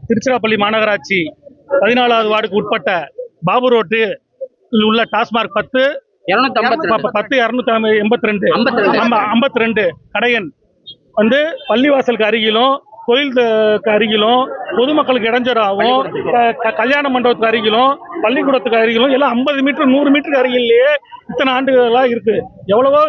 திருச்சிராப்பள்ளி மாநகராட்சி 14வது வார்டுக்கு உட்பட்ட பாபு ரோட்டில் உள்ள டாஸ்மாக் 10-282 கடையன் வந்து பள்ளிவாசலுக்கு அருகிலும் கோயிலுக்கு அருகிலும் பொதுமக்களுக்கு இடைஞ்சலாகவும் கல்யாண மண்டபத்துக்கு அருகிலும் பள்ளிக்கூடத்துக்கு அருகிலும் எல்லாம் 50 மீட்டர் 100 மீட்டருக்கு அருகிலேயே இத்தனை ஆண்டுகளா இருக்கு. எவ்வளவோ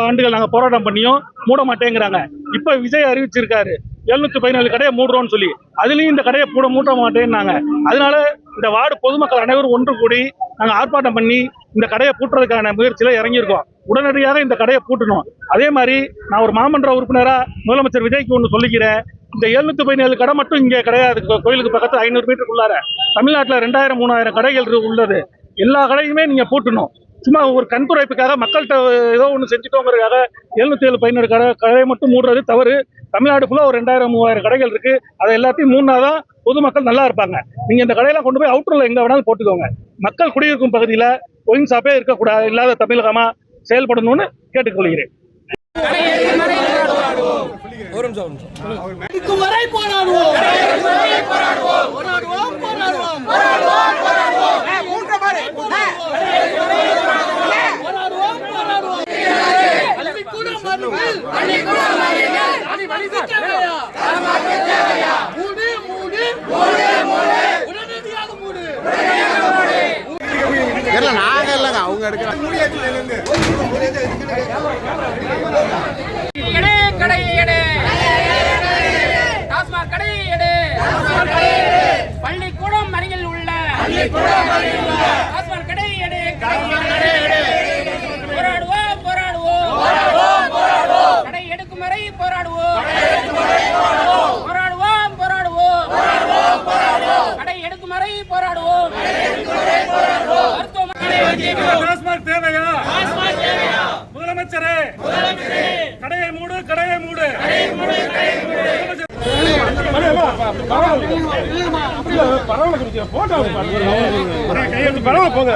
ஆண்டுகள் நாங்கள் போராட்டம் பண்ணியும் மூட மாட்டேங்கிறாங்க. இப்ப விஜய் அறிவிச்சிருக்காரு 717 கடையை மூடுறோம்னு சொல்லி, அதுலயும் இந்த கடையை மூட மாட்டேன்னாங்க. அதனால இந்த வார்டு பொதுமக்கள் அனைவரும் ஒன்று கூடி நாங்கள் ஆர்ப்பாட்டம் பண்ணி இந்த கடையை பூட்டுறதுக்கான முயற்சியில இறங்கியிருக்கோம். உடனடியாக இந்த கடையை பூட்டணும். அதே மாதிரி நான் ஒரு மாமன்ற உறுப்பினரா முதலமைச்சர் விஜய்க்கு ஒன்று சொல்லிக்கிறேன். இந்த 717 கடை மட்டும் இங்கே கிடையாது. கோயிலுக்கு பக்கத்தில் 500 மீட்டருக்குள்ளார தமிழ்நாட்டில் 2000-3000 கடைகள் உள்ளது. எல்லா கடையுமே நீங்க பூட்டணும். சும்மா ஒரு கண்துடைப்புக்காக மக்கள்கிட்ட ஏதோ ஒன்று செஞ்சுட்டோங்கிறதுக்காக 717 கடையை மட்டும் மூடுறது தவறு. தமிழ்நாடு ஃபுல்லாக ஒரு 2000-3000 கடைகள் இருக்கு. அதை எல்லாத்தையும் மூணாதான் பொதுமக்கள் நல்லா இருப்பாங்க. நீங்க இந்த கடையெல்லாம் கொண்டு போய் அவுட்டர்ல எங்க வேணாலும் போட்டுக்கோங்க. மக்கள் குடியிருக்கும் பகுதியில் ஒயின் ஷாப்பே இருக்கக்கூடாது, இல்லாத தமிழகமா செயல்படணும்னு கேட்டுக்கொள்கிறேன். நாங்க இல்லங்க அவங்க பள்ளிக்கூடம் அருகில் உள்ள கடை எடு. போராடுவோம் கடை எடுக்கும் வரை போராடுவோம். கடை எடுக்கும் வரை போராடுவோம். டாஸ்மாக் தேவையா? முதலமைச்சரே கடையை மூடு. பரவாயில்ல போட்டோ போங்க.